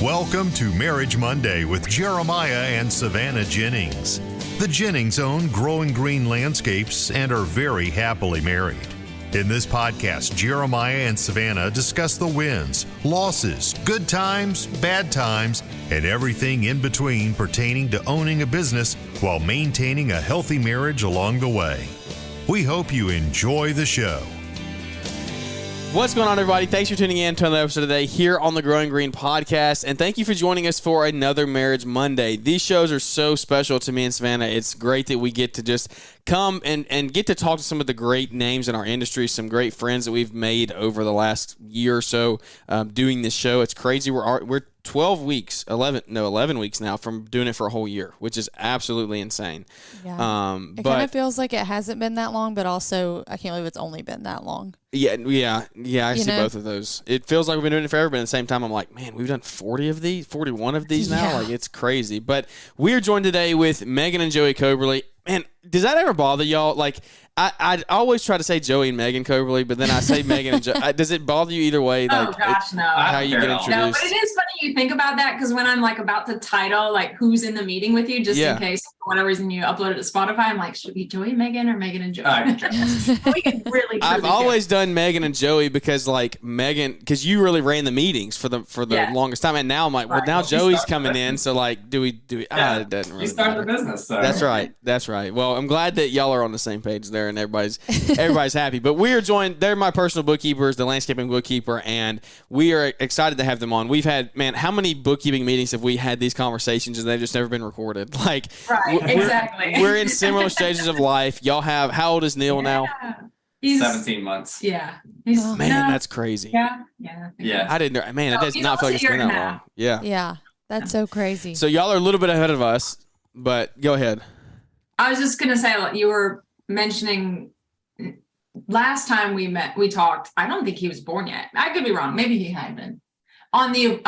Welcome to Marriage Monday with Jeremiah and Savannah Jennings. The Jennings own Growing Green Landscapes and are very happily married. In this podcast, Jeremiah and Savannah discuss the wins, losses, good times, bad times, and everything in between pertaining to owning a business while maintaining a healthy marriage along the way. We hope you enjoy the show. What's going on, everybody? Thanks for tuning in to another episode today here on the Growing Green podcast, and thank you for joining us for another Marriage Monday. These shows are so special to me and Savannah. It's great that we get to just come and get to talk to some of the great names in our industry, some great friends that we've made over the last year or so doing this show. It's crazy. We're 11 weeks now from doing it for a whole year, which is absolutely insane. Yeah. It kind of feels like it hasn't been that long, but also I can't believe it's only been that long. Yeah. I see both of those. It feels like we've been doing it forever, but at the same time, I'm like, man, we've done 41 of these now. Yeah. Like, it's crazy. But we are joined today with Megan and Joey Coberly. Man, does that ever bother y'all? Like, I always try to say Joey and Megan Coberly, but then I say Megan and Joey. Does it bother you either way? Like, oh, gosh, no. How you get introduced? No, but it is funny you think about that, because when I'm like about to title, like, who's in the meeting with you, just in case for whatever reason you upload it to Spotify, I'm like, should it be Joey and Megan or Megan and Joey? We can really I've always done Megan and Joey because, like, Megan, because you really ran the meetings for the longest time, and now I'm like, well, now Joey's coming in, so like, do we? It doesn't really. You started the business, so. That's right. Well, I'm glad that y'all are on the same page there, and everybody's happy. But we are joined. They're my personal bookkeepers, the Landscaping Bookkeeper, and we are excited to have them on. We've had, man, how many bookkeeping meetings have we had these conversations, and they've just never been recorded? Like, exactly. We're in similar stages of life. Y'all have, how old is Neil now? He's 17 months. Yeah. That's crazy. Yeah. I didn't know. Man, it does not feel like it's been that long. Yeah. That's so crazy. So y'all are a little bit ahead of us, but go ahead. I was just going to say, you were mentioning last time we talked, I don't think he was born yet. I could be wrong. Maybe he had been on the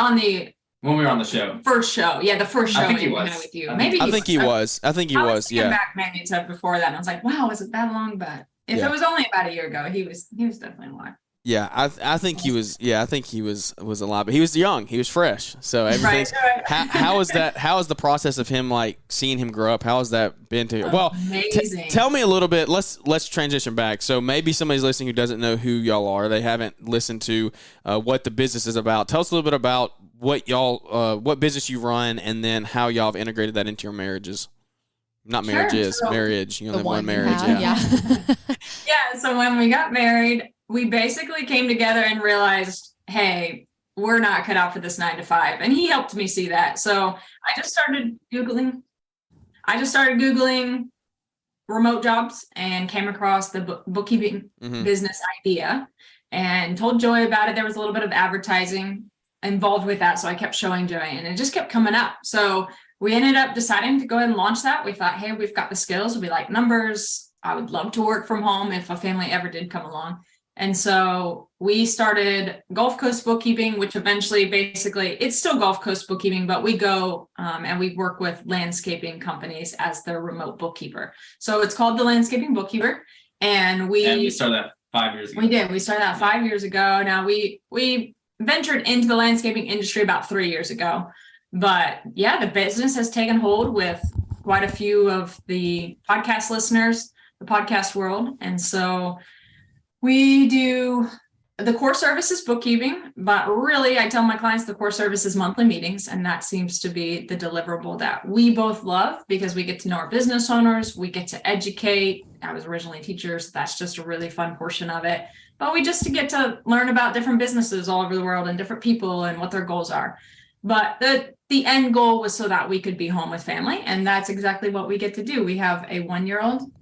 when we were on the show. First show. Yeah. The first show. I think he was. With you. I think he was. I was back maybe to before that. And I was like, wow, was it that long? But if it was only about a year ago, he was definitely alive. Yeah, I think he was. Yeah, I think he was alive, but he was young. He was fresh. So everything's. Right. How is that? How is the process of him, like, seeing him grow up? How has that been to you? Well, tell me a little bit. Let's transition back. So maybe somebody's listening who doesn't know who y'all are. They haven't listened to what the business is about. Tell us a little bit about what y'all, what business you run, and then how y'all have integrated that into your marriages. Not marriages, marriage. You only have one marriage. Yeah. So when we got married, we basically came together and realized, hey, we're not cut out for this 9 to 5. And he helped me see that. So I just started Googling remote jobs and came across the bookkeeping business idea and told Joey about it. There was a little bit of advertising involved with that. So I kept showing Joey and it just kept coming up. So we ended up deciding to go ahead and launch that. We thought, hey, we've got the skills. We like numbers. I would love to work from home if a family ever did come along. And so we started Gulf Coast Bookkeeping, which eventually basically it's still Gulf Coast Bookkeeping, but we go and we work with landscaping companies as their remote bookkeeper. So it's called the Landscaping Bookkeeper. And we started that 5 years ago. We did. We started that 5 years ago. Now we ventured into the landscaping industry about 3 years ago. But yeah, the business has taken hold with quite a few of the podcast listeners, the podcast world. And so we do the core service is bookkeeping, but really I tell my clients the core service is monthly meetings. And that seems to be the deliverable that we both love because we get to know our business owners. We get to educate. I was originally a teacher, so that's just a really fun portion of it. But we just get to learn about different businesses all over the world and different people and what their goals are. But the end goal was so that we could be home with family. And that's exactly what we get to do. We have a 1-year-old,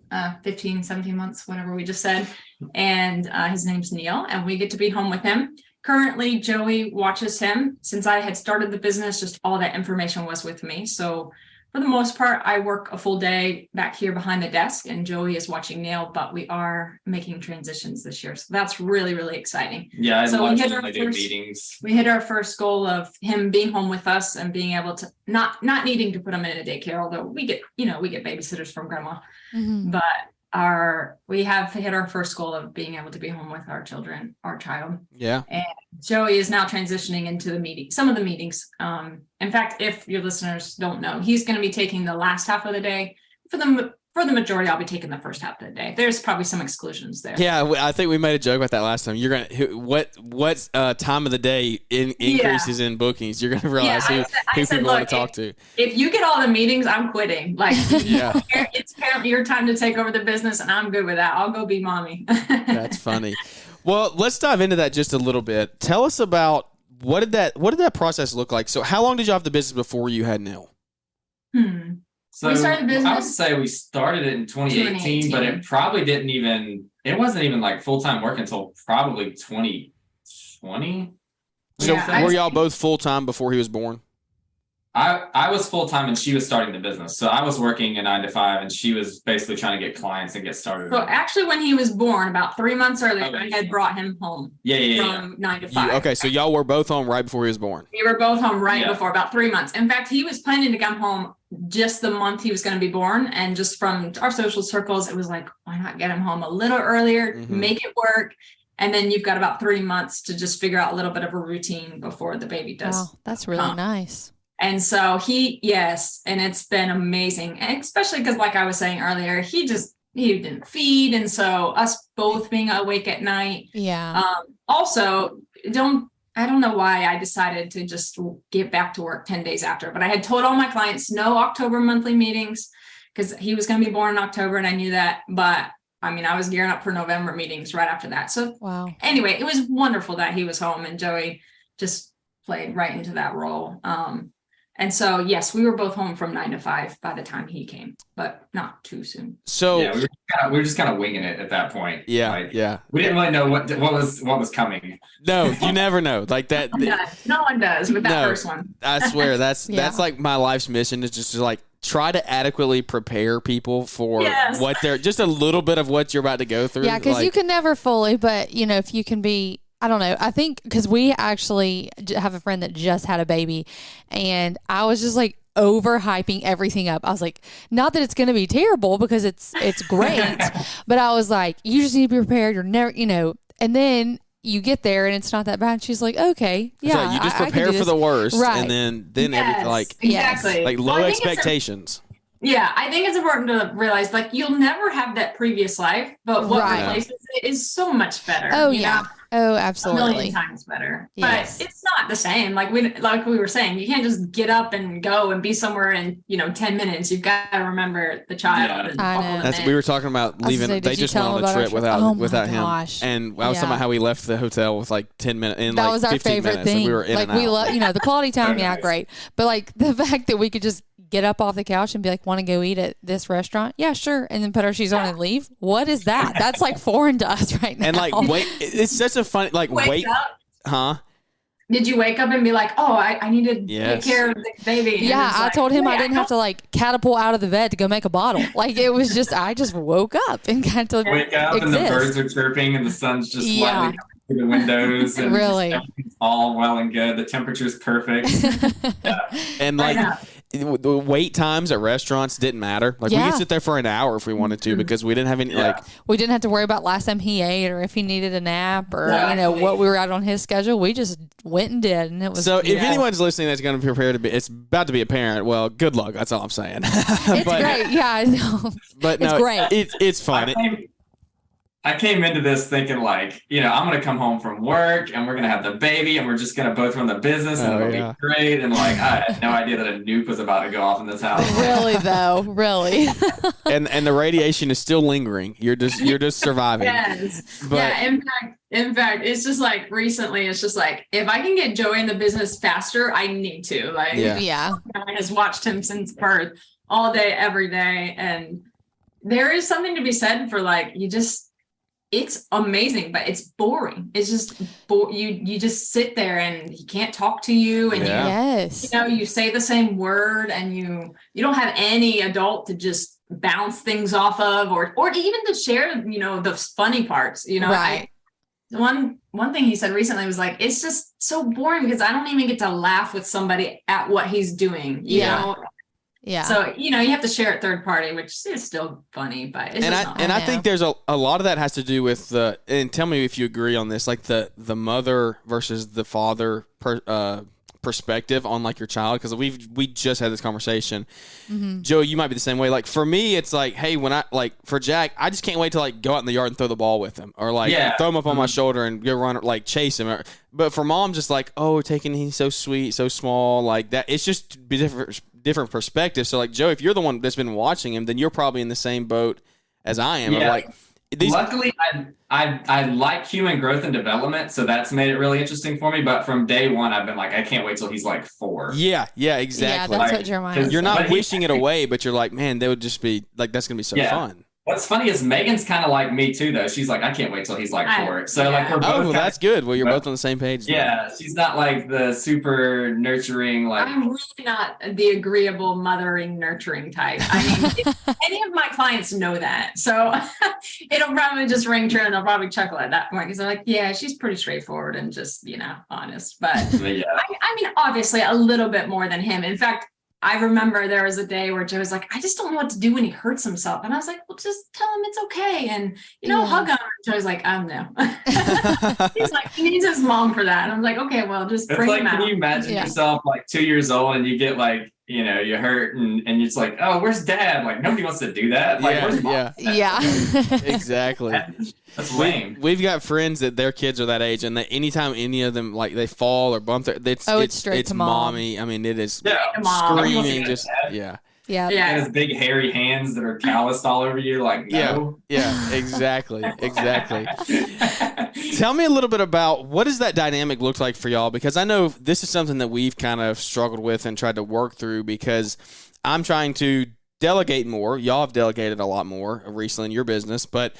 15, 17 months, whatever we just said. And his name's Neil, and we get to be home with him. Currently, Joey watches him. Since I had started the business, just all that information was with me. So for the most part, I work a full day back here behind the desk, and Joey is watching Neil, but we are making transitions this year. So that's really, really exciting. Yeah, so we hit meetings. We hit our first goal of him being home with us and being able to not needing to put him in a daycare, although we get babysitters from grandma. But we have hit our first goal of being able to be home with our child. Yeah. And Joey is now transitioning into some of the meetings. In fact, if your listeners don't know, he's going to be taking the last half of the day. For the majority, I'll be taking the first half of the day. There's probably some exclusions there. Yeah, I think we made a joke about that last time. You're gonna what time of the day increases in bookings? You're gonna realize who people want to talk to. If you get all the meetings, I'm quitting. Like, it's your time to take over the business, and I'm good with that. I'll go be mommy. That's funny. Well, let's dive into that just a little bit. Tell us about what did that process look like? So, how long did you have the business before you had Neil? So we started the business. I would say we started it in 2018, but it probably it wasn't even like full-time work until probably 2020. So were y'all both full-time before he was born? I was full-time and she was starting the business. So I was working a 9 to 5 and she was basically trying to get clients and get started. So actually when he was born, about 3 months earlier, I had brought him home. From 9 to 5. Okay, so y'all were both home right before he was born. We were both home before, about 3 months. In fact, he was planning to come home just the month he was going to be born. And just from our social circles, it was like, why not get him home a little earlier, make it work. And then you've got about 3 months to just figure out a little bit of a routine before the baby does. Wow, that's really nice. And so and it's been amazing, and especially because like I was saying earlier, he didn't feed. And so us both being awake at night. Yeah. Also, I don't know why I decided to just get back to work 10 days after, but I had told all my clients no October monthly meetings because he was going to be born in October and I knew that. But I mean, I was gearing up for November meetings right after that. So anyway, it was wonderful that he was home and Joey just played right into that role. And so, yes, we were both home from 9 to 5 by the time he came, but not too soon. So we were just kind of winging it at that point. Yeah. We didn't really know what was coming. No, you never know. Like that. No one does with that first one. I swear that's like my life's mission is just to like try to adequately prepare people for what they're just a little bit of what you're about to go through. Yeah, because you can never fully, but if you can be. I don't know. I think because we actually have a friend that just had a baby and I was just like overhyping everything up. I was like, not that it's going to be terrible because it's great, but I was like, you just need to be prepared. You're never, and then you get there and it's not that bad. She's like, okay, yeah. So you just prepare for the worst. Right. And then everything exactly. like low expectations. Yeah, I think it's important to realize like you'll never have that previous life, but what replaces it is so much better. Oh, yeah. Oh, absolutely. A million times better. Yes. But it's not the same. Like we were saying, you can't just get up and go and be somewhere in 10 minutes. You've got to remember the child. I know. We were talking about leaving. They just went on a trip without him. And I was talking about how we left the hotel with like 10 minutes. That was our favorite thing. We were in like and we out. love, the quality time. Great. But like the fact that we could just get up off the couch and be like, want to go eat at this restaurant? Yeah, sure. And then put our shoes on and leave. What is that? That's like foreign to us right now. And like, it's such a funny, like, wake up. Huh? Did you wake up and be like, oh, I need to take care of the baby? Yeah, I told him I didn't have to like catapult out of the bed to go make a bottle. Like it was just, I just woke up and got to wake up and the birds are chirping and the sun's just slightly through the windows. And really, everything's all well and good. The temperature's perfect. And like, the wait times at restaurants didn't matter. Like we could sit there for an hour if we wanted to because we didn't have any we didn't have to worry about last time he ate or if he needed a nap or what we were out on his schedule. We just went and did, and it was so. If anyone's listening that's going to prepare to be, it's about to be a parent. Well, good luck. That's all I'm saying. It's great. Yeah, I know. But it's great. It's fun. I came into this thinking like, I'm going to come home from work and we're going to have the baby and we're just going to both run the business and it'll be great. And like, I had no idea that a nuke was about to go off in this house. Really though, really. and the radiation is still lingering. You're just surviving. Yes. But in fact, it's just like recently, it's just like, if I can get Joey in the business faster, I need to. Like, I has watched him since birth all day, every day. And there is something to be said for like, it's amazing, but it's boring. It's just you just sit there and he can't talk to you and you say the same word and you don't have any adult to just bounce things off of or even to share, the funny parts, Right. One thing he said recently was like, it's just so boring because I don't even get to laugh with somebody at what he's doing, you know? Yeah. So, you have to share it third party, which is still funny, but it's I think there's a lot of that has to do with and tell me if you agree on this, like the mother versus the father perspective on like your child, because we just had this conversation. Joe, you might be the same way. Like for me, it's like, hey, when for Jack, I just can't wait to like go out in the yard and throw the ball with him, or like throw him up on my shoulder and go run, like chase him. But for mom, just like, oh, he's so sweet, so small, like that. It's just different perspective. So like Joe, if you're the one that's been watching him, then you're probably in the same boat as I am. Yeah. Like Luckily, I like human growth and development, so that's made it really interesting for me. But from day one, I've been like, I can't wait till he's like 4. Yeah, exactly. Yeah, that's what Jeremiah. You're not wishing it away, but you're like, man, they would just be like, that's gonna be so fun. What's funny is Megan's kind of like me too, though. She's like, I can't wait till he's like 4. So like, we're both. Oh, well, that's good. Well, you're both on the same page. Yeah, she's not like the super nurturing. Like, I'm really not the agreeable, mothering, nurturing type. I mean, any of my clients know that, so it'll probably just ring true, and they'll probably chuckle at that point because they're like, "Yeah, she's pretty straightforward and just honest." But yeah, I mean, obviously, a little bit more than him. In fact, I remember there was a day where Joe was like, I just don't know what to do when he hurts himself. And I was like, well, just tell him it's okay. And, hug him. And Joe's like, no. He's like, he needs his mom for that. And I'm like, okay, well, just bring him out. Can you imagine yourself like 2 years old and you get like, you hurt and it's like, oh, where's dad? Like, nobody wants to do that. Like, where's mom? Yeah. Exactly. That's lame. We've got friends that their kids are that age, and anytime any of them like they fall or bump, it's straight to mommy. I mean, it is screaming, just Yeah. And his big hairy hands that are calloused all over you, like no. Yeah, exactly. Tell me a little bit about what does that dynamic look like for y'all, because I know this is something that we've kind of struggled with and tried to work through, because I'm trying to delegate more. Y'all have delegated a lot more recently in your business, but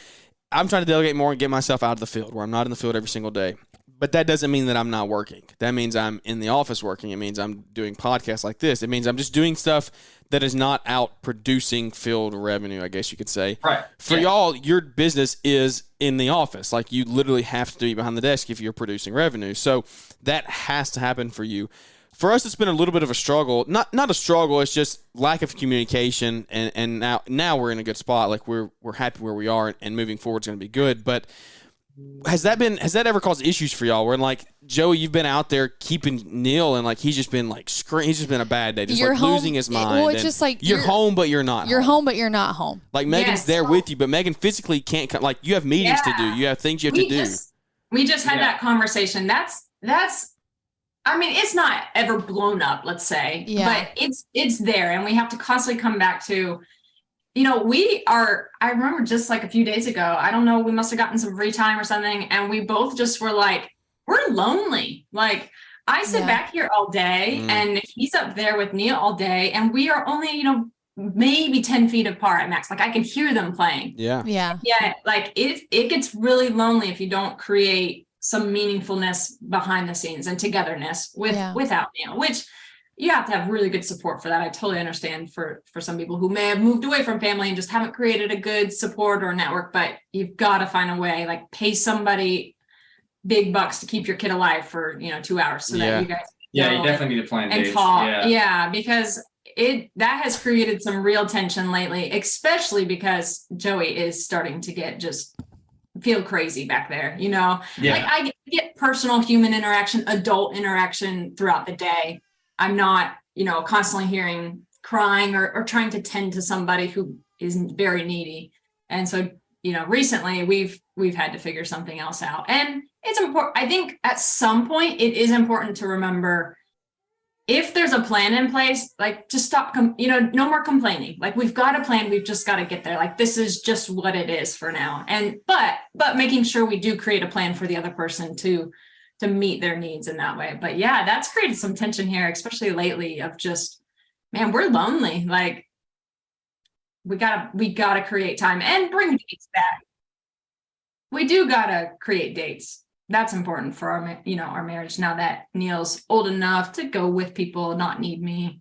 I'm trying to delegate more and get myself out of the field where I'm not in the field every single day. But that doesn't mean that I'm not working. That means I'm in the office working. It means I'm doing podcasts like this. It means I'm just doing stuff that is not out producing field revenue, I guess you could say. Right. For y'all, your business is in the office. Like, you literally have to be behind the desk if you're producing revenue. So that has to happen for you. For us, it's been a little bit of a struggle. Not a struggle. It's just lack of communication. And now we're in a good spot. Like, we're happy where we are, and moving forward is going to be good. But has that ever caused issues for y'all? Where, like, Joey, you've been out there keeping Neil, and like he's just been like he's just been a bad day, just like losing his mind. Well, it's just like you're home, but you're not. You're home, but you're not home. Like, Megan's there with you, but Megan physically can't come. Like, you have meetings to do. You have things you have to do. We just had that conversation. That's. I mean, it's not ever blown up, let's say, but it's there, and we have to constantly come back to. I remember just like a few days ago, I don't know, we must have gotten some free time or something. And we both just were like, we're lonely. Like, I sit back here all day and he's up there with Neil all day. And we are only, maybe 10 feet apart at max. Like, I can hear them playing. Yeah. Like it gets really lonely if you don't create some meaningfulness behind the scenes and togetherness without Neil, which you have to have really good support for that. I totally understand for some people who may have moved away from family and just haven't created a good support or network, but you've got to find a way, like pay somebody big bucks to keep your kid alive for, 2 hours so that you guys you definitely need to plan dates. Talk. Yeah, because that has created some real tension lately, especially because Joey is starting to get feel crazy back there, Like, I get personal human interaction, adult interaction throughout the day. I'm not, constantly hearing crying or trying to tend to somebody who is very needy. And so, recently we've had to figure something else out. And it's important. I think at some point it is important to remember, if there's a plan in place, like, just stop, no more complaining. Like, we've got a plan. We've just got to get there. Like, this is just what it is for now. And, but making sure we do create a plan for the other person to meet their needs in that way. But yeah, that's created some tension here, especially lately, of just, man, we're lonely. Like, we gotta create time and bring dates back. We do gotta create dates. That's important for our marriage now that Neil's old enough to go with people, not need me.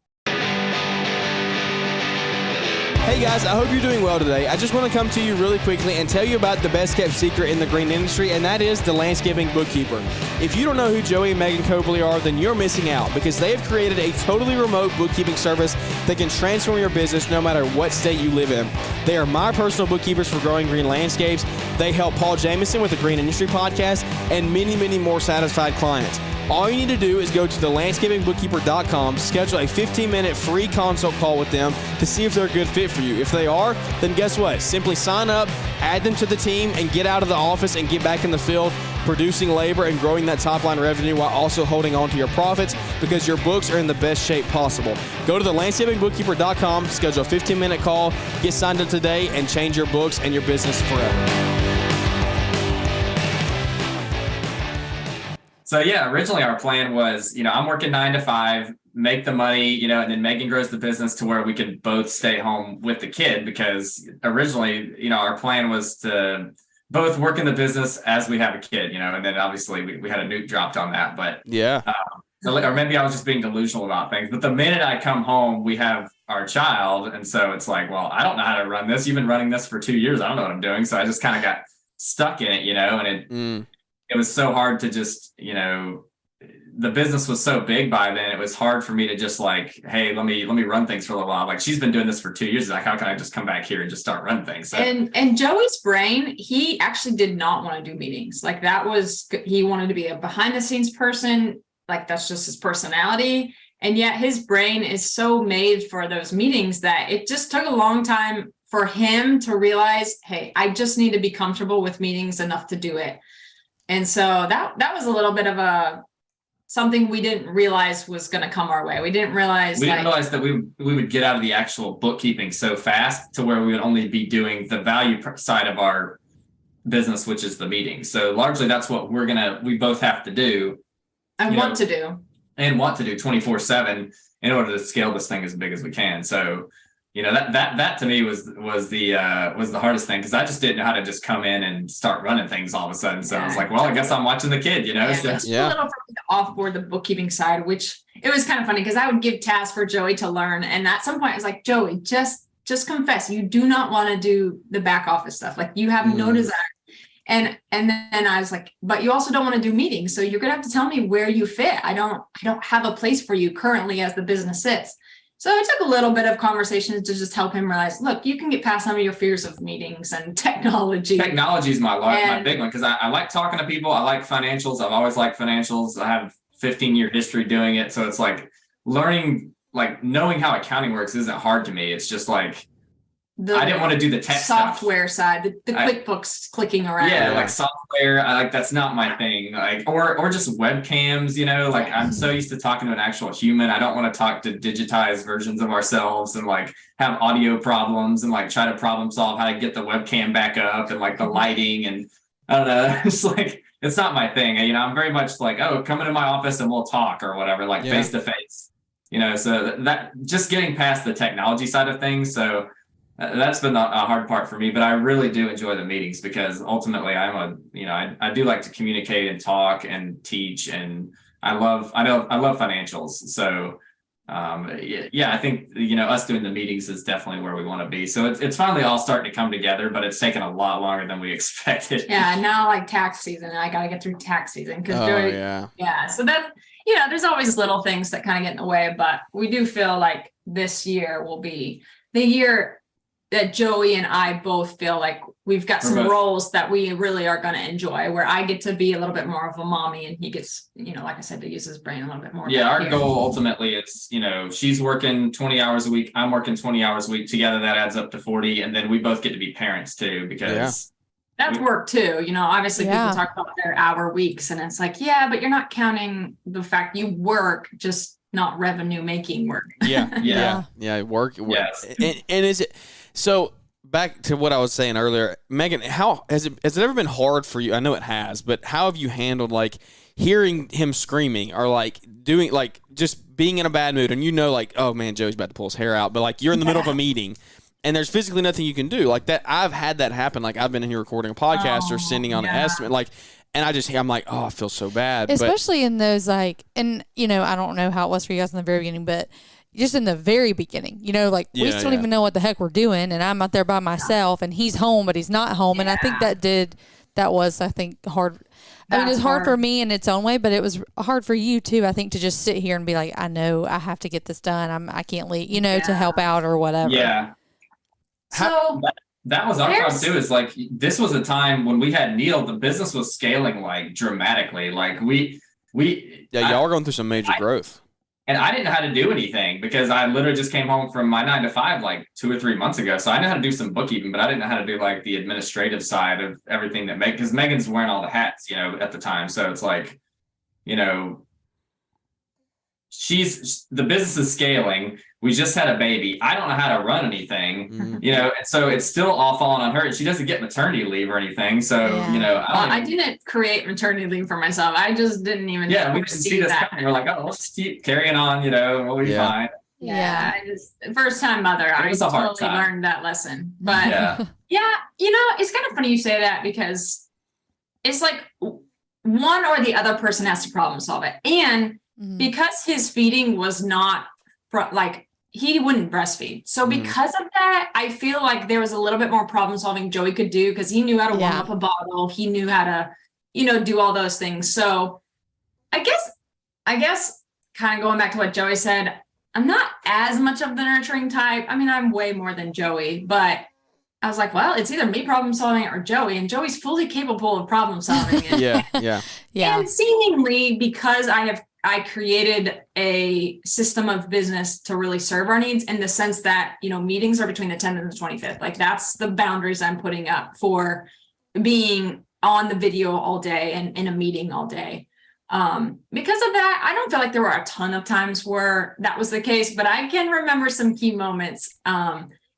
Hey guys, I hope you're doing well today. I just want to come to you really quickly and tell you about the best kept secret in the green industry, and that is the Landscaping Bookkeeper. If you don't know who Joey and Megan Coberly are, then you're missing out, because they have created a totally remote bookkeeping service that can transform your business no matter what state you live in. They are my personal bookkeepers for growing green landscapes. They help Paul Jameson with the Green Industry Podcast and many, many more satisfied clients. All you need to do is go to thelandscapingbookkeeper.com, schedule a 15-minute free consult call with them to see if they're a good fit for you. If they are, then guess what? Simply sign up, add them to the team, and get out of the office and get back in the field, producing labor and growing that top-line revenue while also holding on to your profits, because your books are in the best shape possible. Go to thelandscapingbookkeeper.com, schedule a 15-minute call, get signed up today, and change your books and your business forever. So yeah, originally our plan was, I'm working 9 to 5, make the money, and then Megan grows the business to where we could both stay home with the kid, because originally, our plan was to both work in the business as we have a kid, and then obviously we had a nuke dropped on that, but yeah. Or maybe I was just being delusional about things, but the minute I come home, we have our child. And so it's like, well, I don't know how to run this. You've been running this for 2 years. I don't know what I'm doing. So I just kind of got stuck in it, and it was so hard to just, the business was so big by then. It was hard for me to just like, hey, let me run things for a little while. Like, she's been doing this for 2 years. Like, how can I just come back here and just start running things? So, and Joey's brain, he actually did not want to do meetings. Like, he wanted to be a behind the scenes person. Like, that's just his personality. And yet his brain is so made for those meetings that it just took a long time for him to realize, hey, I just need to be comfortable with meetings enough to do it. And so that was a little bit of something we didn't realize was going to come our way. We didn't realize that we would get out of the actual bookkeeping so fast to where we would only be doing the value side of our business, which is the meeting. So largely that's what we both have to do. And want to do 24/7 in order to scale this thing as big as we can. So, that to me was the hardest thing, because I just didn't know how to just come in and start running things all of a sudden. So I was like, well, I guess I'm watching the kid, Yeah, it's a little for me to offboard the bookkeeping side, which it was kind of funny because I would give tasks for Joey to learn. And at some point I was like, Joey, just confess, you do not want to do the back office stuff. Like, you have no desire. And then I was like, but you also don't want to do meetings. So you're going to have to tell me where you fit. I don't have a place for you currently as the business sits. So it took a little bit of conversations to just help him realize, look, you can get past some of your fears of meetings and technology. Technology is my big one, because I like talking to people. I like financials. I've always liked financials. I have 15-year history doing it. So it's like learning, like knowing how accounting works isn't hard to me. It's just like, I didn't want to do the tech software side, the QuickBooks clicking around. Yeah, like software, that's not my thing. Like, or just webcams, like I'm so used to talking to an actual human. I don't want to talk to digitized versions of ourselves and like have audio problems and like try to problem solve how to get the webcam back up and like the lighting, and I don't know. It's like, it's not my thing. I'm very much like, oh, come into my office and we'll talk or whatever, like face to face. So that just getting past the technology side of things. So that's been a hard part for me, but I really do enjoy the meetings, because ultimately I do like to communicate and talk and teach, and I love financials. So I think us doing the meetings is definitely where we want to be. So it's finally all starting to come together, but it's taken a lot longer than we expected. Yeah, now like tax season, I got to get through tax season because so that there's always little things that kind of get in the way, but we do feel like this year will be the year that Joey and I both feel like we've got some roles that we really are going to enjoy, where I get to be a little bit more of a mommy and he gets, like I said, to use his brain a little bit more. Yeah, our goal ultimately is, she's working 20 hours a week, I'm working 20 hours a week. Together that adds up to 40. And then we both get to be parents too, because that's work too. Obviously people talk about their hour weeks, and it's like, yeah, but you're not counting the fact you work, just not revenue making work. Work. Yes. And is it, so back to what I was saying earlier, Megan, how has it ever been hard for you? I know it has, but how have you handled like hearing him screaming or like doing, like just being in a bad mood, and like, oh man, Joey's about to pull his hair out, but like you're in the middle of a meeting and there's physically nothing you can do like that. I've had that happen. Like I've been in here recording a podcast or sending on an estimate, like, and I'm like, oh, I feel so bad. Especially in those like, and I don't know how it was for you guys in the very beginning, but just in the very beginning, like we still don't even know what the heck we're doing. And I'm out there by myself and he's home, but he's not home. And I think that was hard. I mean, it's hard for me in its own way, but it was hard for you too, I think, to just sit here and be like, I know I have to get this done. I can't leave, to help out or whatever. Yeah. So that was our problem too. Is like, this was a time when we had Neil, the business was scaling like dramatically. Like y'all are going through some major growth. And I didn't know how to do anything because I literally just came home from my 9 to 5 like 2 or 3 months ago. So I know how to do some bookkeeping, but I didn't know how to do like the administrative side of everything because Megan's wearing all the hats, at the time. So it's like, the business is scaling. We just had a baby. I don't know how to run anything, and so it's still all falling on her. And she doesn't get maternity leave or anything. So, I didn't create maternity leave for myself. I just didn't even we didn't see this coming. We're like, oh, let's keep carrying on, we'll be fine. Yeah. First time mother, I totally learned that lesson. But it's kind of funny you say that because it's like one or the other person has to problem solve it. And because his feeding was not he wouldn't breastfeed. So because of that, I feel like there was a little bit more problem solving Joey could do because he knew how to warm up a bottle. He knew how to, do all those things. So I guess kind of going back to what Joey said, I'm not as much of the nurturing type. I mean, I'm way more than Joey, but I was like, well, it's either me problem solving it or Joey, and Joey's fully capable of problem solving it. Yeah. And seemingly because I created a system of business to really serve our needs in the sense that, meetings are between the 10th and the 25th. Like that's the boundaries I'm putting up for being on the video all day and in a meeting all day. Because of that, I don't feel like there were a ton of times where that was the case, but I can remember some key moments.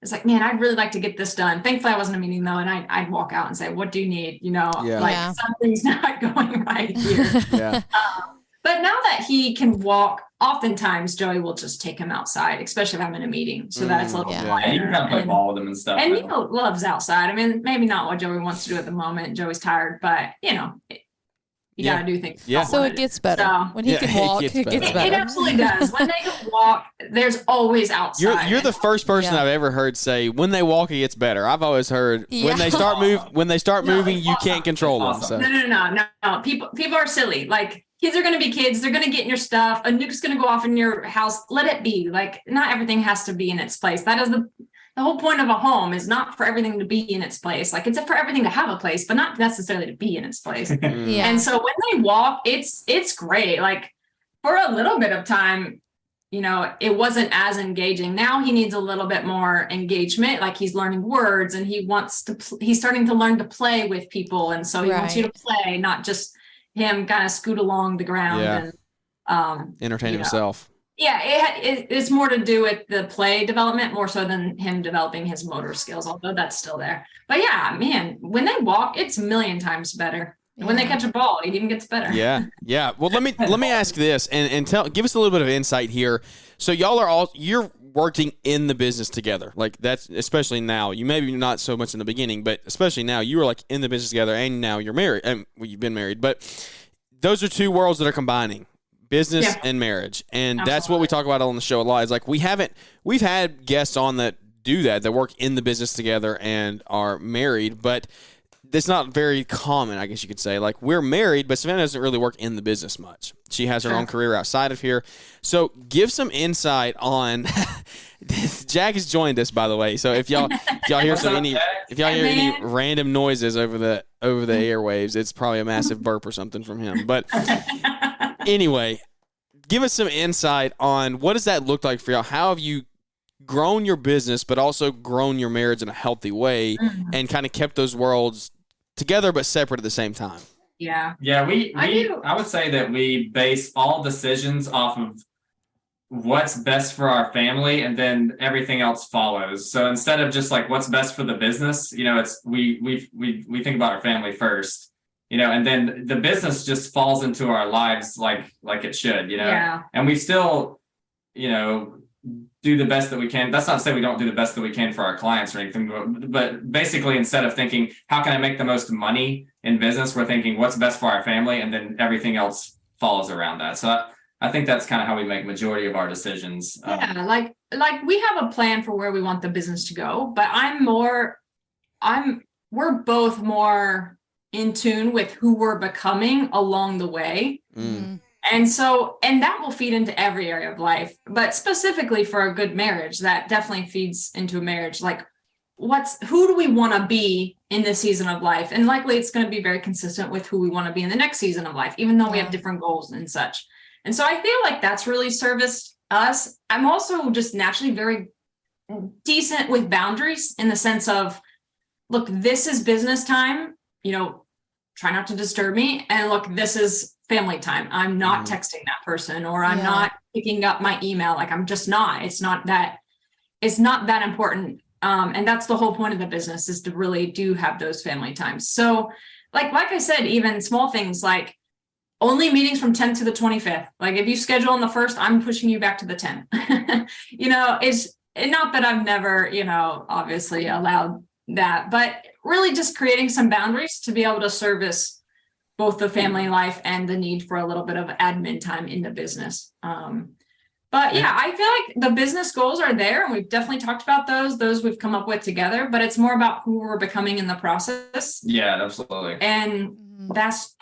It's like, man, I'd really like to get this done. Thankfully, I wasn't in a meeting though. And I'd walk out and say, what do you need? Something's not going right here. But now that he can walk, oftentimes Joey will just take him outside, especially if I'm in a meeting. So that's a little quieter. And you can kind of play ball with him and stuff. And Neil loves outside. I mean, maybe not what Joey wants to do at the moment. Joey's tired, but you got to do things. Yeah. So it gets better. When he can walk, it gets better. It absolutely does. When they can walk, there's always outside. You're the first person I've ever heard say, when they walk, it gets better. I've always heard when they start moving, you can't control them. So. No. People are silly. Like, kids are going to be kids. They're going to get in your stuff. A nuke's going to go off in your house. Let it be. Like, not everything has to be in its place. That is the whole point of a home, is not for everything to be in its place. Like, it's for everything to have a place, but not necessarily to be in its place. And so when they walk, it's great. Like, for a little bit of time, it wasn't as engaging. Now he needs a little bit more engagement. Like, he's learning words and he's starting to learn to play with people. And so he wants you to play, not just him kind of scoot along the ground and entertain himself. It's more to do with the play development more so than him developing his motor skills, although that's still there. But man, when they walk, it's a million times better. When they catch a ball, it even gets better. Yeah. Well, let me ask this and give us a little bit of insight here. So you're working in the business together. Like, that's especially now. You maybe not so much in the beginning, but especially now you were like in the business together, and now you're married, and you've been married. But those are two worlds that are combining. Business and marriage. And that's what we talk about on the show a lot. Is like we've had guests on that do that work in the business together and are married, but it's not very common, I guess you could say. Like, we're married, but Savannah doesn't really work in the business much. She has her own career outside of here. So give some insight on Jack has joined us, by the way. So if y'all hear any random noises over the airwaves, it's probably a massive burp or something from him. But anyway, give us some insight on what does that look like for y'all? How have you grown your business, but also grown your marriage in a healthy way and kind of kept those worlds together but separate at the same time? I would say that we base all decisions off of what's best for our family, and then everything else follows. So instead of just like what's best for the business, it's we think about our family first, and then the business just falls into our lives like it should, and we still, do the best that we can. That's not to say we don't do the best that we can for our clients or anything, but basically, instead of thinking, how can I make the most money in business, we're thinking what's best for our family, and then everything else follows around that. So I think that's kind of how we make majority of our decisions. Yeah, like we have a plan for where we want the business to go, but we're both more in tune with who we're becoming along the way. And that will feed into every area of life, but specifically for a good marriage, that definitely feeds into a marriage. Like who do we want to be in this season of life? And likely it's going to be very consistent with who we want to be in the next season of life, even though we have different goals and such. And so I feel like that's really serviced us. I'm also just naturally very decent with boundaries in the sense of, look, this is business time, try not to disturb me. And look, this is family time. I'm not texting that person, or I'm not picking up my email. Like I'm just not, it's not that important. And that's the whole point of the business, is to really do have those family times. So like I said, even small things like only meetings from 10th to the 25th. Like if you schedule on the 1st, I'm pushing you back to the 10th. It's not that I've never, obviously allowed that, but really just creating some boundaries to be able to service both the family life and the need for a little bit of admin time in the business. But yeah, I feel like the business goals are there, and we've definitely talked about those we've come up with together, but it's more about who we're becoming in the process. Yeah, absolutely. And that's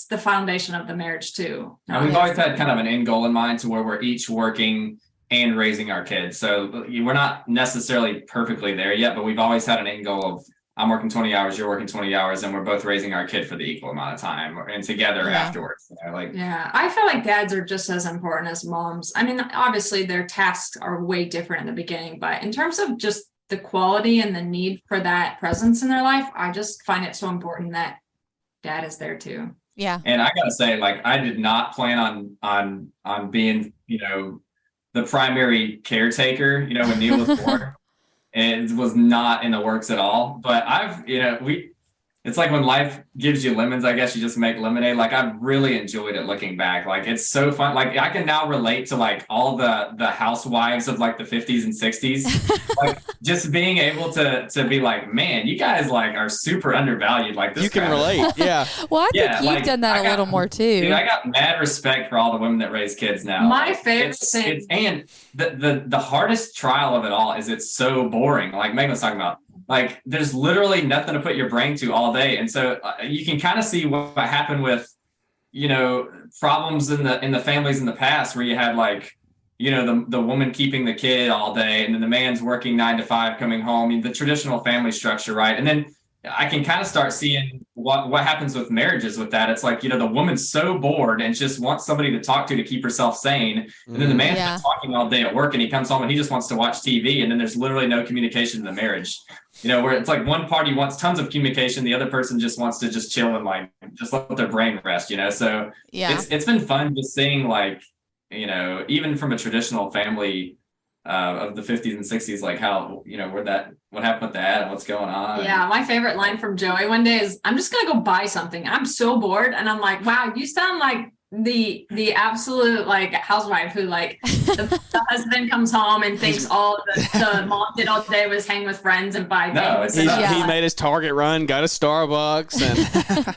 the foundation of the marriage too. And we've always had kind of an end goal in mind to where we're each working and raising our kids. So we're not necessarily perfectly there yet, but we've always had an end goal of I'm working 20 hours, you're working 20 hours, and we're both raising our kid for the equal amount of time and together afterwards. I feel like dads are just as important as moms. I mean, obviously their tasks are way different in the beginning, but in terms of just the quality and the need for that presence in their life, I just find it so important that dad is there too. Yeah. And I gotta say, like, I did not plan on being, the primary caretaker, when Neil was born. It was not in the works at all. But it's like when life gives you lemons, I guess you just make lemonade. Like I've really enjoyed it looking back. Like it's so fun. Like I can now relate to like all the housewives of like the 50s and 60s. Like just being able to be like, man, you guys like are super undervalued. Like this, you can relate. Yeah. Well, I think you've done that a little more too. Dude, I got mad respect for all the women that raise kids now. My favorite thing. And the hardest trial of it all is it's so boring. Like Megan was talking about. Like there's literally nothing to put your brain to all day. And so you can kind of see what happened with, problems in the families in the past where you had like, the woman keeping the kid all day and then the man's working 9 to 5 coming home, the traditional family structure. Right. And then I can kind of start seeing what happens with marriages with that. It's like, the woman's so bored and just wants somebody to talk to keep herself sane. And then the man's been talking all day at work and he comes home and he just wants to watch TV. And then there's literally no communication in the marriage, where it's like one party wants tons of communication. The other person just wants to just chill and like, just let their brain rest, So it's been fun just seeing like, even from a traditional family of the 50s and 60s, like how, what happened with that and what's going on. Yeah. My favorite line from Joey one day is, I'm just going to go buy something. I'm so bored. And I'm like, wow, you sound like the absolute like housewife who like the husband comes home and thinks all the mom did all day was hang with friends and buy things. He made his Target run, got a Starbucks. And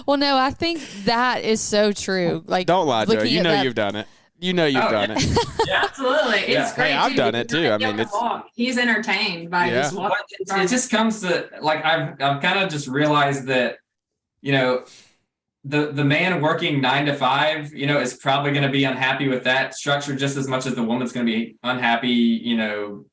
well, no, I think that is so true. Like, don't lie, Joe. You've done it. You've done it. Yeah, absolutely. It's great. Hey, I've done it too. I mean, he's entertained by just walking. It just comes to like I've kind of just realized that the man working 9 to 5 is probably going to be unhappy with that structure just as much as the woman's going to be unhappy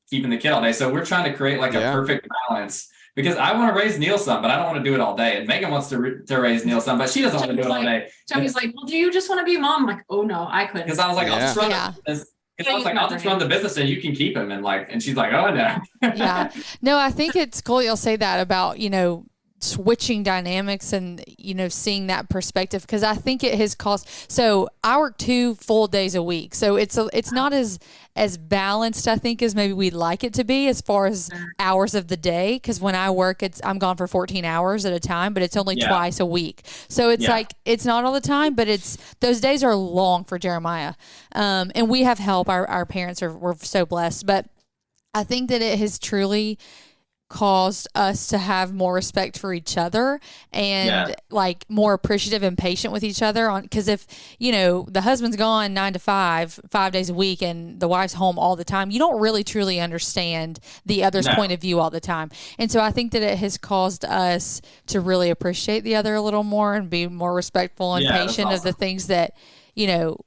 keeping the kid all day. So we're trying to create like a perfect balance. Because I want to raise Neil's son, but I don't want to do it all day. And Megan wants to raise Neil's son, but she doesn't want to do it all day. Joey's like, well, do you just want to be a mom? I'm like, oh no, I couldn't. Because I was like, I'll just run I'll just run the business and you can keep him. And she's like, oh no. Yeah. No, I think it's cool you'll say that about, switching dynamics and, seeing that perspective. Because I think it has caused, so I work 2 full days a week. So it's not as balanced, I think, as maybe we'd like it to be as far as hours of the day. Because when I work, I'm gone for 14 hours at a time, but it's only twice a week. So it's like, it's not all the time, but those days are long for Jeremiah. And we have help. Our parents we're so blessed, but I think that it has truly caused us to have more respect for each other and like more appreciative and patient with each other on, because if, you know, the husband's gone 9 to 5 days a week and the wife's home all the time, you don't really truly understand the other's point of view all the time. And so I think that it has caused us to really appreciate the other a little more and be more respectful and patient of the things that, you know,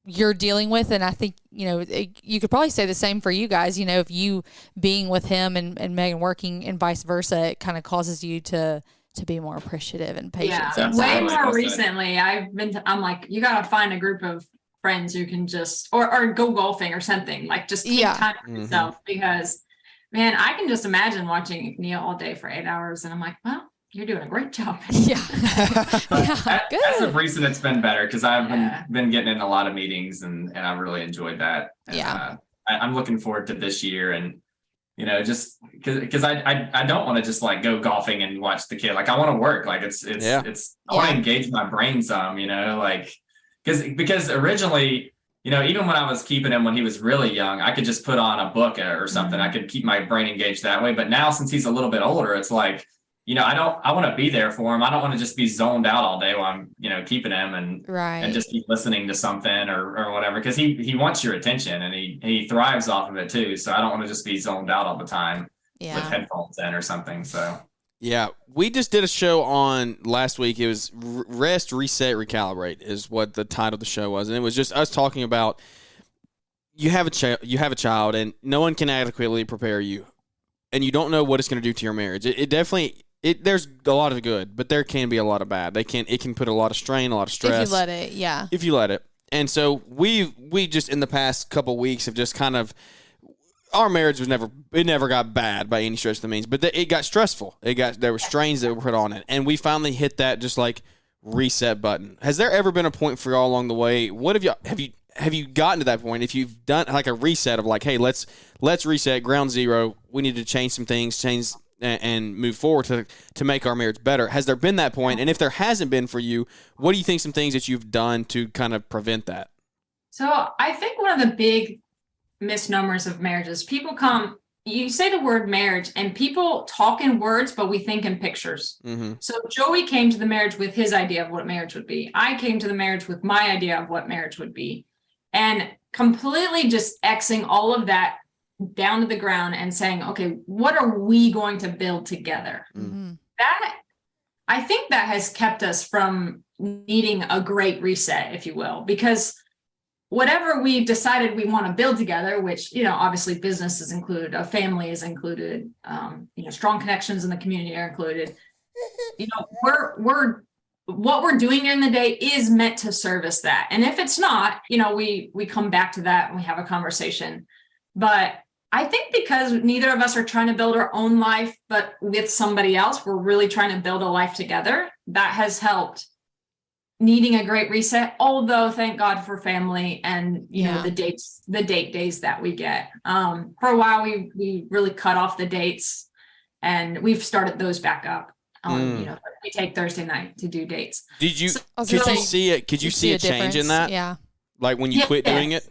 you're dealing with. And I think, you know, you could probably say the same for you guys, you know, if you being with him and Megan working and vice versa, it kind of causes you to be more appreciative and patient. Yeah, way more recently. I'm like, you got to find a group of friends who can just, or go golfing or something, like just take time for yourself, because man, I can just imagine watching Neil all day for 8 hours. And I'm like, well, you're doing a great job. Yeah. As of recent, it's been better because I've been getting in a lot of meetings and I've really enjoyed that. And, I'm looking forward to this year, and you know, just because I don't want to just like go golfing and watch the kid. Like I want to work. Like it's I want to engage my brain some, you know, like because originally, you know, even when I was keeping him when he was really young, I could just put on a book or something. I could keep my brain engaged that way. But now since he's a little bit older, it's like, you know, I want to be there for him. I don't want to just be zoned out all day while I'm, you know, keeping him and just keep listening to something or whatever. Cause he wants your attention and he thrives off of it too. So I don't want to just be zoned out all the time with headphones in or something. So. Yeah. We just did a show on last week. It was Rest, Reset, Recalibrate is what the title of the show was. And it was just us talking about you have a child and no one can adequately prepare you and you don't know what it's going to do to your marriage. It definitely, there's a lot of good, but there can be a lot of bad. It can put a lot of strain, a lot of stress. If you let it, If you let it. And so we just in the past couple weeks have just kind of, our marriage never got bad by any stretch of the means, but it got stressful. There were strains that were put on it, and we finally hit that just like reset button. Has there ever been a point for y'all along the way? What have you gotten to that point? If you've done like a reset of like, hey, let's reset ground zero. We need to change some things, and move forward to make our marriage better. Has there been that point? And if there hasn't been for you, what do you think some things that you've done to kind of prevent that? So I think one of the big misnomers of marriages, you say the word marriage and people talk in words, but we think in pictures. So Joey came to the marriage with his idea of what marriage would be. I came to the marriage with my idea of what marriage would be, and completely just Xing all of that down to the ground and saying, okay, what are we going to build together? That, I think that has kept us from needing a great reset, if you will, because whatever we decided we want to build together, which, you know, obviously business is included, a family is included, you know, strong connections in the community are included. You know, what we're doing during the day is meant to service that. And if it's not, you know, we come back to that and we have a conversation. But I think because neither of us are trying to build our own life, but with somebody else, we're really trying to build a life together. That has helped needing a great reset. Although thank God for family and, you know, the date days that we get. For a while, we really cut off the dates and we've started those back up. You know, we take Thursday night to do dates. Could you see it? Could you see a change in that? Yeah. Like when you quit doing it?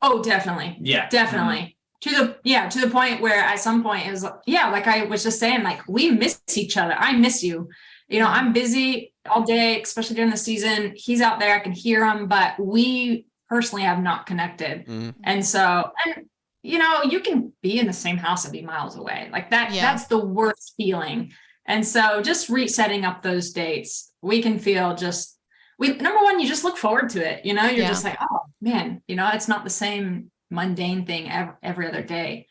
Oh, definitely. Yeah, definitely. To the point where at some point it was, like I was just saying, like, we miss each other. I miss you. You know, I'm busy all day, especially during the season. He's out there, I can hear him, but we personally have not connected. And so, and you know, you can be in the same house and be miles away. Like that's the worst feeling. And so just resetting up those dates, we can feel number one, you just look forward to it. You know, you're just like, oh man, you know, it's not the same mundane thing every other day.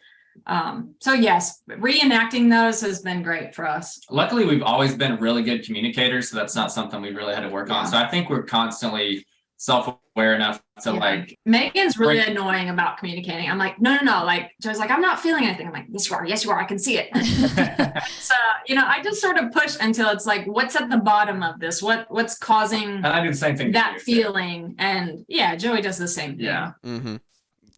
So yes, reenacting those has been great for us. Luckily, we've always been really good communicators, so that's not something we really had to work on. So I think we're constantly self-aware enough to like. Megan's really annoying about communicating. I'm like, no. Like Joe's like, I'm not feeling anything. I'm like, yes, you are. I can see it. So, you know, I just sort of push until it's like, what's at the bottom of this? What's causing and I do the same thing that feeling? And Joey does the same thing. Yeah.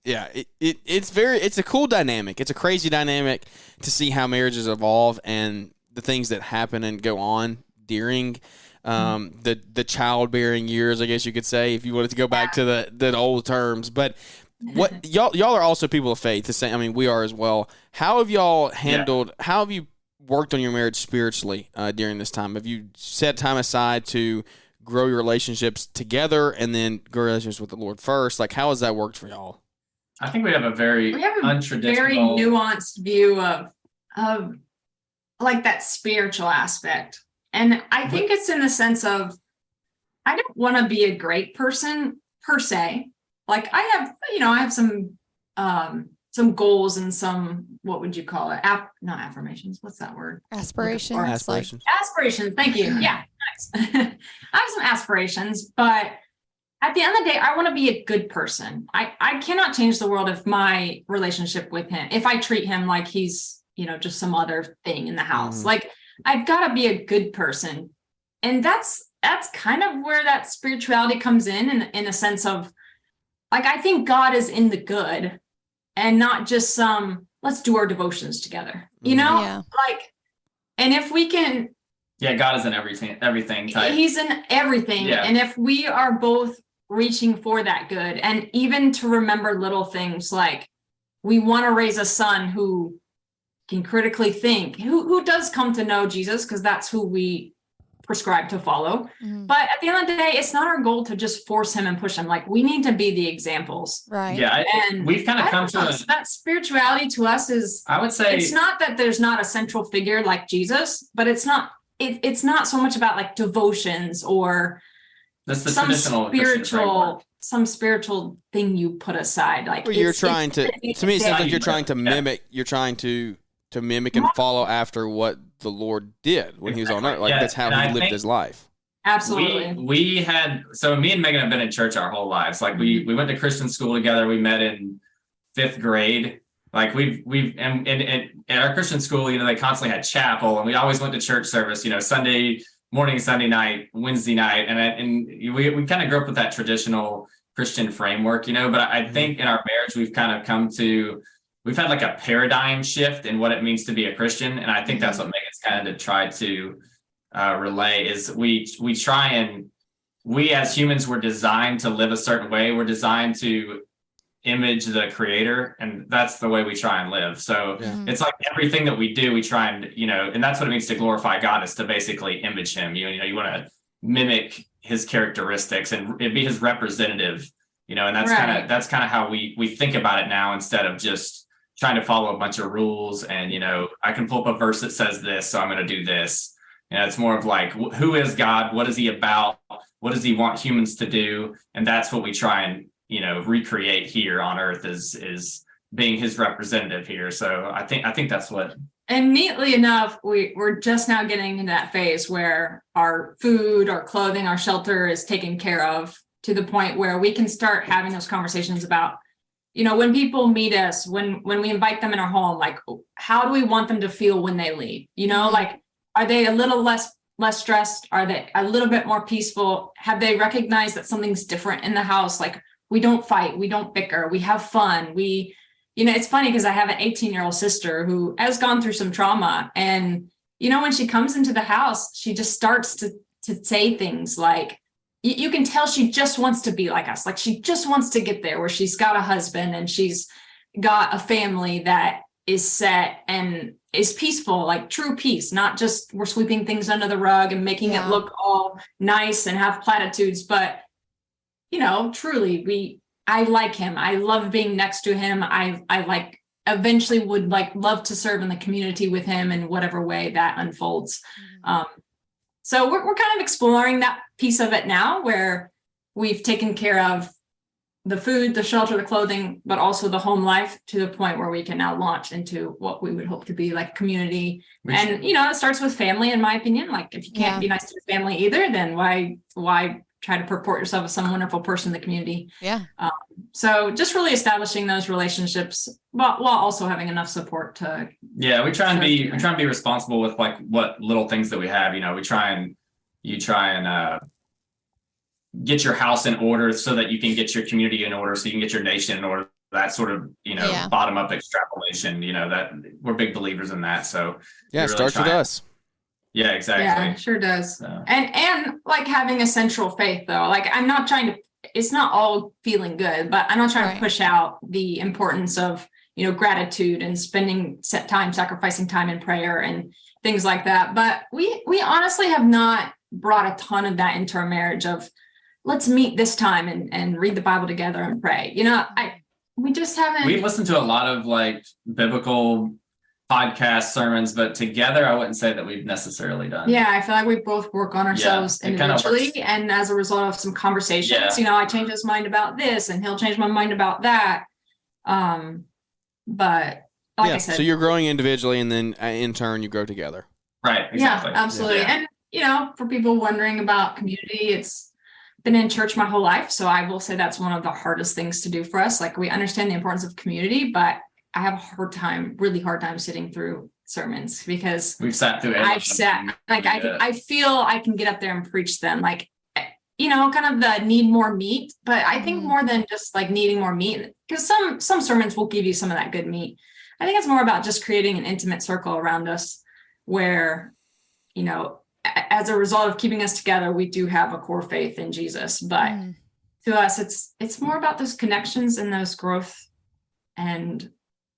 Yeah, it's a cool dynamic. It's a crazy dynamic to see how marriages evolve and the things that happen and go on during the childbearing years, I guess you could say, if you wanted to go back to the old terms. But what y'all are also people of faith. The same. I mean, we are as well. How have y'all handled? Yeah. How have you worked on your marriage spiritually during this time? Have you set time aside to grow your relationships together and then grow relationships with the Lord first? Like, how has that worked for y'all? I think we have a very untraditional, very nuanced view of like that spiritual aspect. And I think it's in the sense of, I don't want to be a great person per se. Like I have some goals and some, what would you call it? Not affirmations. What's that word? Aspirations. Aspirations. Aspirations. Thank you. Yeah. Nice. I have some aspirations, but at the end of the day, I want to be a good person. I cannot change the world if my relationship with him, if I treat him like he's, just some other thing in the house. Like I've got to be a good person. And that's kind of where that spirituality comes in a sense of, like, I think God is in the good and not just let's do our devotions together, Yeah. like, and if we can. Yeah. God is in everything type. He's in everything. Yeah. And if we are both reaching for that good, and even to remember little things, like we want to raise a son who can critically think, who does come to know Jesus, because that's who we prescribe to follow. But at the end of the day, it's not our goal to just force him and push him. Like, we need to be the examples. Right. Yeah. And we've kind of come to that spirituality to us is, I would say, it's not that there's not a central figure like Jesus, but it's not so much about like devotions or that's the some spiritual thing you put aside. Like, well, you're trying to me, it sounds like you're trying to mimic, to mimic and follow after what the Lord did when he was on earth. Like, that's how he lived his life. Absolutely. So me and Megan have been in church our whole lives. Like we went to Christian school together. We met in 5th grade. Like and at our Christian school, they constantly had chapel, and we always went to church service, Sunday morning, Sunday night, Wednesday night. And we kind of grew up with that traditional Christian framework, but I think in our marriage, we've kind of we've had like a paradigm shift in what it means to be a Christian. And I think that's what Megan's kind of tried to relay is we as humans were designed to live a certain way. We're designed to image the creator, and that's the way we try and live. So it's like everything that we do, we try and, and that's what it means to glorify God, is to basically image him. You want to mimic his characteristics and be his representative, and that's kind of how we think about it now, instead of just trying to follow a bunch of rules and, I can pull up a verse that says this, so I'm going to do this. It's more of like, who is God? What is he about? What does he want humans to do? And that's what we try and, recreate here on earth, is being his representative here. So I think that's what. And neatly enough, we're just now getting into that phase where our food, our clothing, our shelter is taken care of, to the point where we can start having those conversations about, when people meet us, when we invite them in our home, like, how do we want them to feel when they leave? Like, are they a little less stressed? Are they a little bit more peaceful? Have they recognized that something's different in the house? Like, we don't fight, we don't bicker, we have fun. It's funny because I have an 18-year-old sister who has gone through some trauma. And, when she comes into the house, she just starts to say things like, you can tell she just wants to be like us. Like, she just wants to get there where she's got a husband and she's got a family that is set and is peaceful, like true peace, not just we're sweeping things under the rug and making it look all nice and have platitudes. But, truly, I like him. I love being next to him. I eventually would love to serve in the community with him in whatever way that unfolds. So we're kind of exploring that piece of it now, where we've taken care of the food, the shelter, the clothing, but also the home life, to the point where we can now launch into what we would hope to be like community. And, it starts with family, in my opinion. Like, if you can't be nice to your family either, then why try to purport yourself as some wonderful person in the community? Yeah. So just really establishing those relationships, while also having enough support to. Yeah, we try and be responsible with like what little things that we have. You try and get your house in order so that you can get your community in order, so you can get your nation in order. That sort of, bottom up extrapolation. That we're big believers in that. So it starts with us. Yeah, exactly. Yeah, it sure does. So. And like having a central faith, though. Like, I'm not trying to it's not all feeling good, but I'm not trying to push out the importance of, gratitude and spending sacrificing time in prayer and things like that. But we honestly have not brought a ton of that into our marriage of let's meet this time and read the Bible together and pray. We just haven't. We've listened to a lot of like biblical podcast sermons, but together I wouldn't say that we've necessarily done. Yeah, I feel like we both work on ourselves individually, and as a result of some conversations, I change his mind about this and he'll change my mind about that. But like I said, so you're growing individually and then in turn you grow together. Right. Exactly. Yeah, absolutely. And for people wondering about community, it's been in church my whole life. So I will say that's one of the hardest things to do for us. Like, we understand the importance of community, but I have a really hard time sitting through sermons because we've sat through it. I feel I can get up there and preach them, kind of the need more meat. But I think more than just like needing more meat, because some sermons will give you some of that good meat. I think it's more about just creating an intimate circle around us where, as a result of keeping us together, we do have a core faith in Jesus. But to us, it's more about those connections and those growth and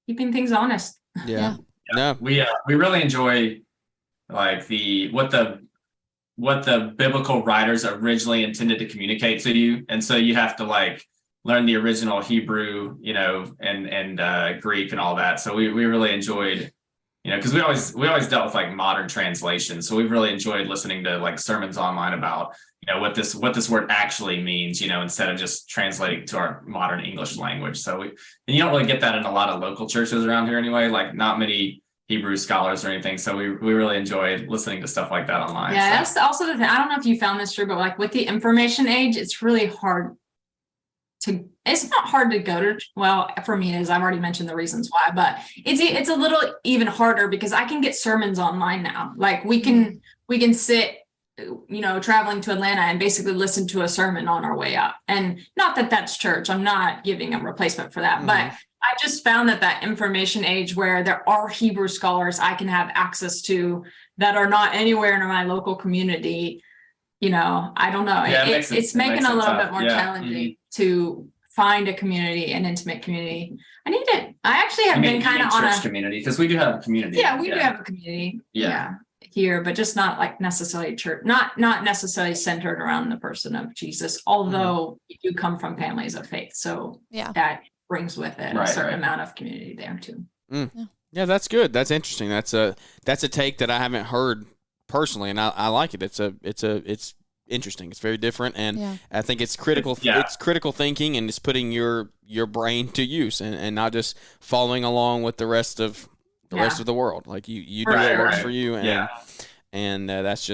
keeping things honest. Yeah. We really enjoy like what the biblical writers originally intended to communicate to you, and so you have to like learn the original Hebrew, and Greek and all that. So we really enjoyed, because we always dealt with like modern translations. So we've really enjoyed listening to like sermons online about what this word actually means, instead of just translating to our modern English language. So and you don't really get that in a lot of local churches around here anyway, like not many Hebrew scholars or anything. So we really enjoyed listening to stuff like that online. Yeah, that's also the thing. I don't know if you found this true, but like with the information age, it's really hard it's not hard to go to, well, for me it is, I've already mentioned the reasons why, but it's a little even harder because I can get sermons online now. Like we can sit, traveling to Atlanta and basically listen to a sermon on our way up. And not that that's church, I'm not giving a replacement for that, but I just found that information age where there are Hebrew scholars I can have access to that are not anywhere in my local community. I don't know. Yeah, it's making a little bit more challenging to find a community, an intimate community. I actually have been kind of on a community, because we do have a community. Yeah, we do have a community. Yeah. Here, but just not like necessarily church, not necessarily centered around the person of Jesus, although you do come from families of faith. So that brings with it a certain amount of community there too. Yeah, that's good. That's interesting. That's a take that I haven't heard personally, and I like it. It's interesting. It's very different, and I think it's critical. It's critical thinking, and it's putting your brain to use, and not just following along with the rest of the world. Like you do what works for you, and that's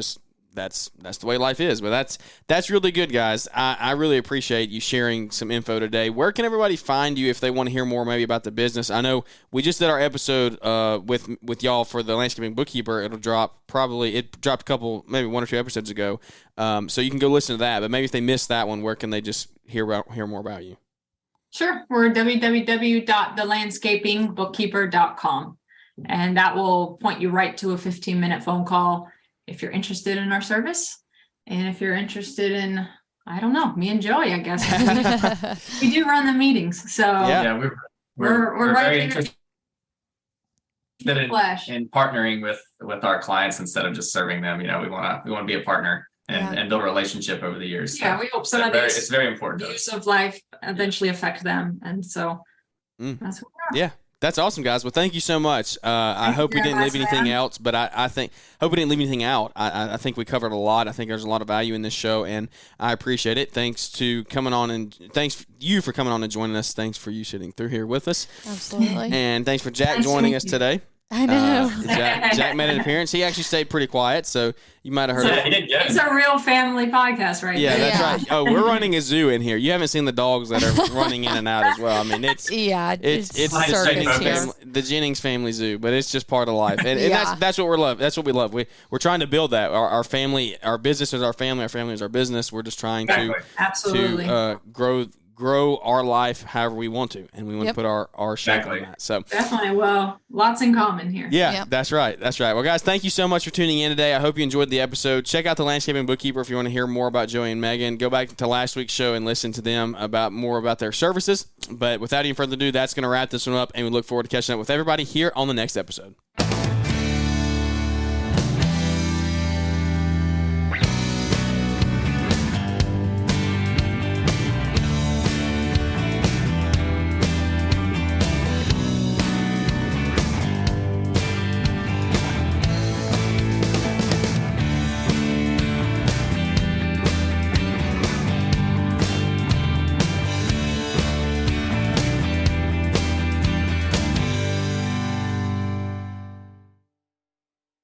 the way life is. But that's really good, guys. I really appreciate you sharing some info today. Where can everybody find you if they want to hear more maybe about the business? I know we just did our episode with y'all for the Landscaping Bookkeeper. It dropped a couple, maybe 1 or 2 episodes ago. So you can go listen to that. But maybe if they missed that one, where can they just hear more about you? Sure. We're www.thelandscapingbookkeeper.com. And that will point you right to a 15-minute phone call if you're interested in our service. And if you're interested in, I don't know, me and Joey, I guess. We do run the meetings. So we're very interested in partnering with our clients instead of just serving them. We want to be a partner and build a relationship over the years. Yeah, we hope some of these it's very important views of life eventually affect them. And so that's what we are. Yeah. That's awesome, guys. Well, thank you so much. I hope we didn't leave anything else, but I hope we didn't leave anything out. I think we covered a lot. I think there's a lot of value in this show, and I appreciate it. Thanks you for coming on and joining us. Thanks for you sitting through here with us. Absolutely. And thanks for Jack joining us today. I know. Jack made an appearance. He actually stayed pretty quiet, so you might have heard It's a real family podcast right there. Yeah, that's right. Oh, we're running a zoo in here. You haven't seen the dogs that are running in and out as well. I mean, it's the Jennings family zoo, but it's just part of life. And that's what we love. That's what we love. We're trying to build that. Our family, our business is our family is our business. We're just trying to grow grow our life however we want to, and we want to put our shape Exactly. on that. So Definitely. Well, lots in common here. yeah, Yep. that's right. That's right. Well, guys, thank you so much for tuning in today. I hope you enjoyed the episode. Check out the Landscaping Bookkeeper if you want to hear more about Joey and Megan. Go back to last week's show and listen to them about more about their services. But without any further ado, that's going to wrap this one up, and we look forward to catching up with everybody here on the next episode.